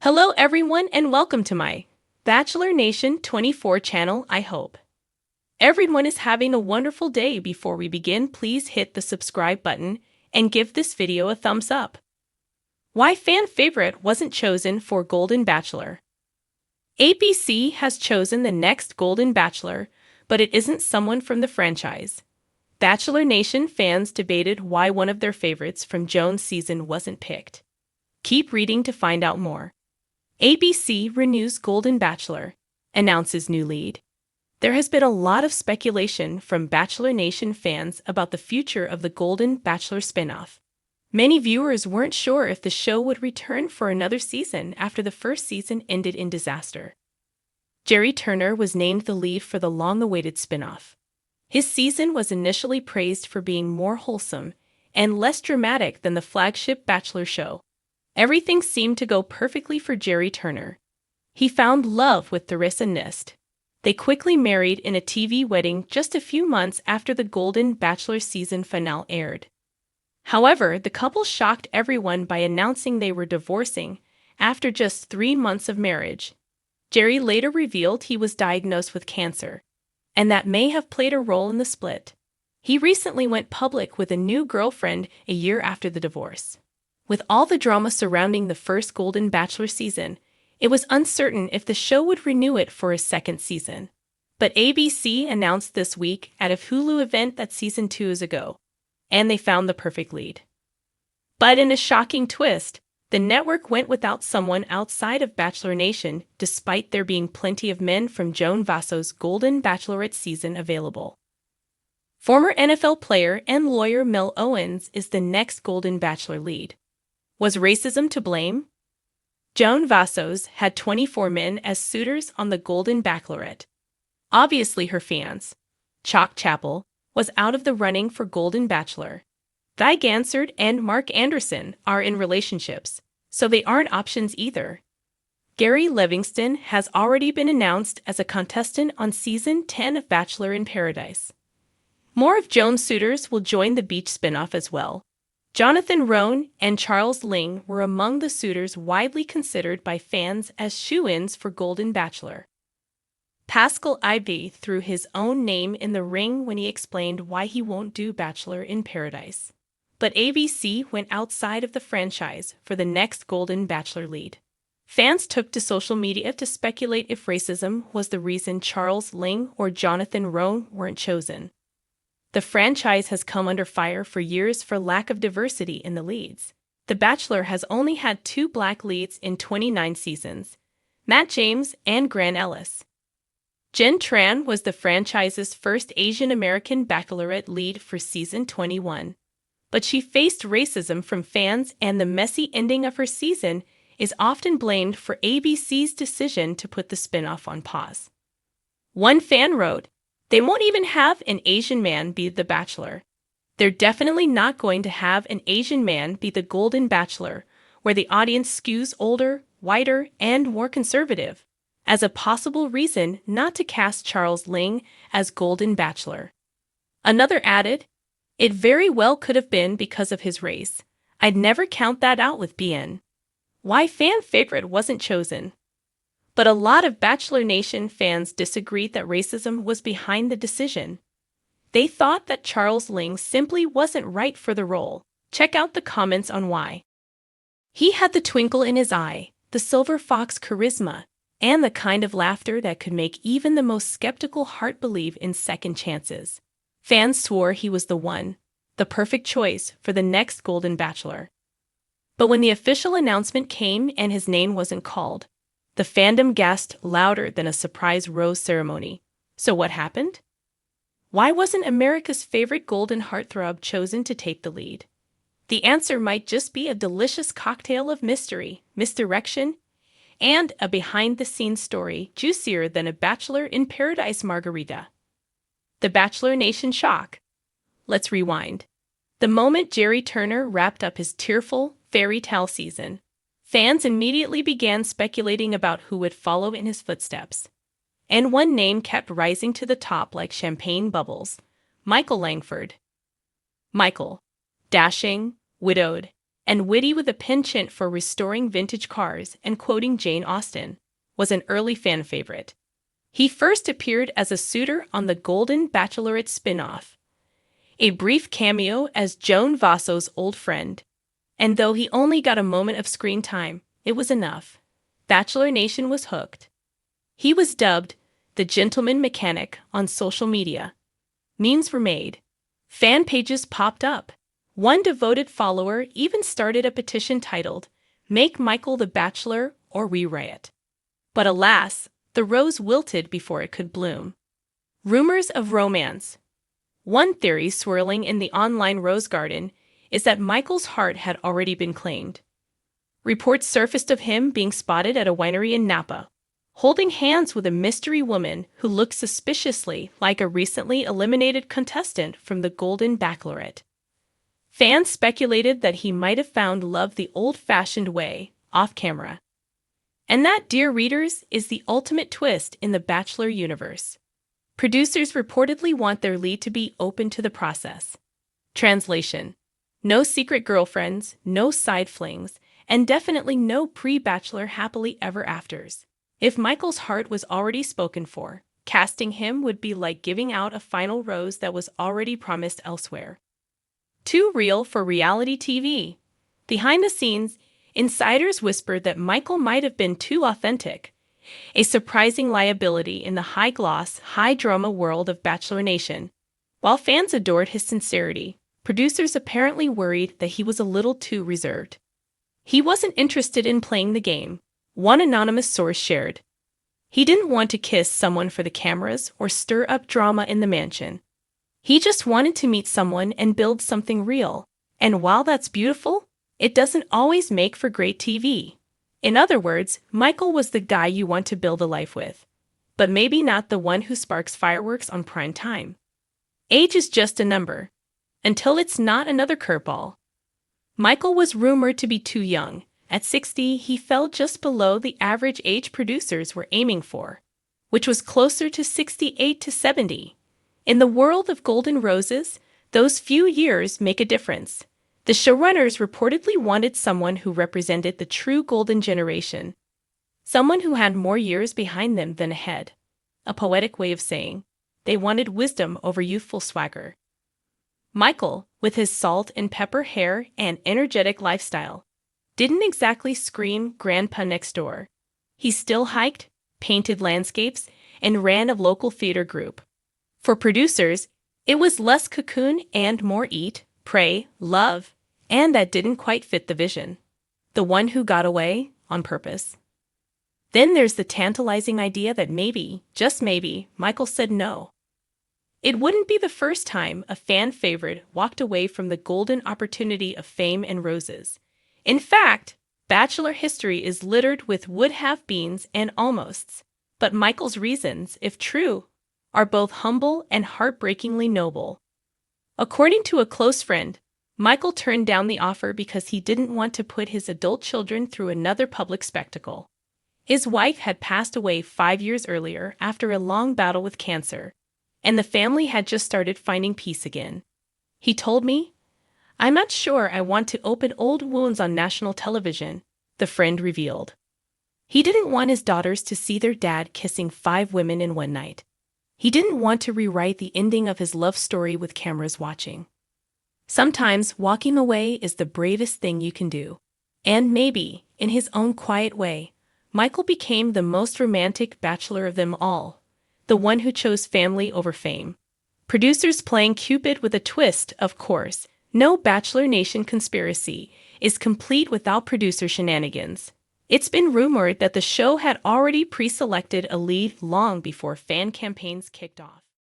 Hello everyone and welcome to my Bachelor Nation 24 channel. I hope everyone is having a wonderful day. Before we begin, please hit the subscribe button and give this video a thumbs up. Why fan favorite wasn't chosen for Golden Bachelor? ABC has chosen the next Golden Bachelor, but it isn't someone from the franchise. Bachelor Nation fans debated why one of their favorites from Joan's season wasn't picked. Keep reading to find out more. ABC renews Golden Bachelor, announces new lead. There has been a lot of speculation from Bachelor Nation fans about the future of the Golden Bachelor spinoff. Many viewers weren't sure if the show would return for another season after the first season ended in disaster. Jerry Turner was named the lead for the long-awaited spinoff. His season was initially praised for being more wholesome and less dramatic than the flagship Bachelor show. Everything seemed to go perfectly for Jerry Turner. He found love with Theresa Nist. They quickly married in a TV wedding just a few months after the Golden Bachelor season finale aired. However, the couple shocked everyone by announcing they were divorcing after just 3 months of marriage. Jerry later revealed he was diagnosed with cancer, and that may have played a role in the split. He recently went public with a new girlfriend a year after the divorce. With all the drama surrounding the first Golden Bachelor season, it was uncertain if the show would renew it for a second season. But ABC announced this week at a Hulu event that season 2 is a go, and they found the perfect lead. But in a shocking twist, the network went without someone outside of Bachelor Nation, despite there being plenty of men from Joan Vasso's Golden Bachelorette season available. Former NFL player and lawyer Mel Owens is the next Golden Bachelor lead. Was racism to blame? Joan Vassos had 24 men as suitors on the Golden Bachelorette. Obviously her fans, Chalk Chapel, was out of the running for Golden Bachelor. Guy Gansard and Mark Anderson are in relationships, so they aren't options either. Gary Livingston has already been announced as a contestant on Season 10 of Bachelor in Paradise. More of Joan's suitors will join the beach spinoff as well. Jonathan Roan and Charles Ling were among the suitors widely considered by fans as shoo-ins for Golden Bachelor. Pascal Ibe threw his own name in the ring when he explained why he won't do Bachelor in Paradise. But ABC went outside of the franchise for the next Golden Bachelor lead. Fans took to social media to speculate if racism was the reason Charles Ling or Jonathan Roan weren't chosen. The franchise has come under fire for years for lack of diversity in the leads. The Bachelor has only had 2 black leads in 29 seasons, Matt James and Grant Ellis. Jen Tran was the franchise's first Asian American Bachelorette lead for season 21. But she faced racism from fans, and the messy ending of her season is often blamed for ABC's decision to put the spinoff on pause. One fan wrote, "They won't even have an Asian man be the Bachelor. They're definitely not going to have an Asian man be the Golden Bachelor, where the audience skews older, whiter, and more conservative, as a possible reason not to cast Charles Ling as Golden Bachelor." Another added, "It very well could have been because of his race. I'd never count that out with BN." Why fan favorite wasn't chosen? But a lot of Bachelor Nation fans disagreed that racism was behind the decision. They thought that Charles Ling simply wasn't right for the role. Check out the comments on why. He had the twinkle in his eye, the silver fox charisma, and the kind of laughter that could make even the most skeptical heart believe in second chances. Fans swore he was the one, the perfect choice for the next Golden Bachelor. But when the official announcement came and his name wasn't called, the fandom gasped louder than a surprise rose ceremony. So what happened? Why wasn't America's favorite golden heartthrob chosen to take the lead? The answer might just be a delicious cocktail of mystery, misdirection, and a behind-the-scenes story juicier than a Bachelor in Paradise margarita. The Bachelor Nation shock. Let's rewind. The moment Jerry Turner wrapped up his tearful fairy tale season, fans immediately began speculating about who would follow in his footsteps. And one name kept rising to the top like champagne bubbles: Michael Langford. Michael, dashing, widowed, and witty with a penchant for restoring vintage cars and quoting Jane Austen, was an early fan favorite. He first appeared as a suitor on the Golden Bachelorette spin-off, a brief cameo as Joan Vasso's old friend, and though he only got a moment of screen time, it was enough. Bachelor Nation was hooked. He was dubbed the gentleman mechanic on social media. Memes were made. Fan pages popped up. One devoted follower even started a petition titled, "Make Michael the Bachelor or We Riot." But alas, the rose wilted before it could bloom. Rumors of romance. One theory swirling in the online rose garden is that Michael's heart had already been claimed. Reports surfaced of him being spotted at a winery in Napa, holding hands with a mystery woman who looked suspiciously like a recently eliminated contestant from the Golden Bachelorette. Fans speculated that he might have found love the old-fashioned way, off camera. And that, dear readers, is the ultimate twist in the Bachelor universe. Producers reportedly want their lead to be open to the process. Translation: no secret girlfriends, no side flings, and definitely no pre-Bachelor happily ever afters. If Michael's heart was already spoken for, casting him would be like giving out a final rose that was already promised elsewhere. Too real for reality TV. Behind the scenes, insiders whispered that Michael might have been too authentic, a surprising liability in the high-gloss, high-drama world of Bachelor Nation. While fans adored his sincerity, producers apparently worried that he was a little too reserved. He wasn't interested in playing the game, one anonymous source shared. He didn't want to kiss someone for the cameras or stir up drama in the mansion. He just wanted to meet someone and build something real. And while that's beautiful, it doesn't always make for great TV. In other words, Michael was the guy you want to build a life with, but maybe not the one who sparks fireworks on prime time. Age is just a number, until it's not another curveball. Michael was rumored to be too young. At 60, he fell just below the average age producers were aiming for, which was closer to 68 to 70. In the world of golden roses, those few years make a difference. The showrunners reportedly wanted someone who represented the true golden generation, someone who had more years behind them than ahead. A poetic way of saying, they wanted wisdom over youthful swagger. Michael, with his salt and pepper hair and energetic lifestyle, didn't exactly scream grandpa next door. He still hiked, painted landscapes, and ran a local theater group. For producers, it was less cocoon and more eat, pray, love, and that didn't quite fit the vision. The one who got away on purpose. Then there's the tantalizing idea that maybe, just maybe, Michael said no. It wouldn't be the first time a fan favorite walked away from the golden opportunity of fame and roses. In fact, Bachelor history is littered with would-have-beens and almosts. But Michael's reasons, if true, are both humble and heartbreakingly noble. According to a close friend, Michael turned down the offer because he didn't want to put his adult children through another public spectacle. His wife had passed away 5 years earlier after a long battle with cancer, and the family had just started finding peace again. He told me, "I'm not sure I want to open old wounds on national television," the friend revealed. He didn't want his daughters to see their dad kissing 5 women in one night. He didn't want to rewrite the ending of his love story with cameras watching. Sometimes walking away is the bravest thing you can do. And maybe, in his own quiet way, Michael became the most romantic bachelor of them all, the one who chose family over fame. Producers playing Cupid with a twist, of course. No Bachelor Nation conspiracy is complete without producer shenanigans. It's been rumored that the show had already pre-selected a lead long before fan campaigns kicked off.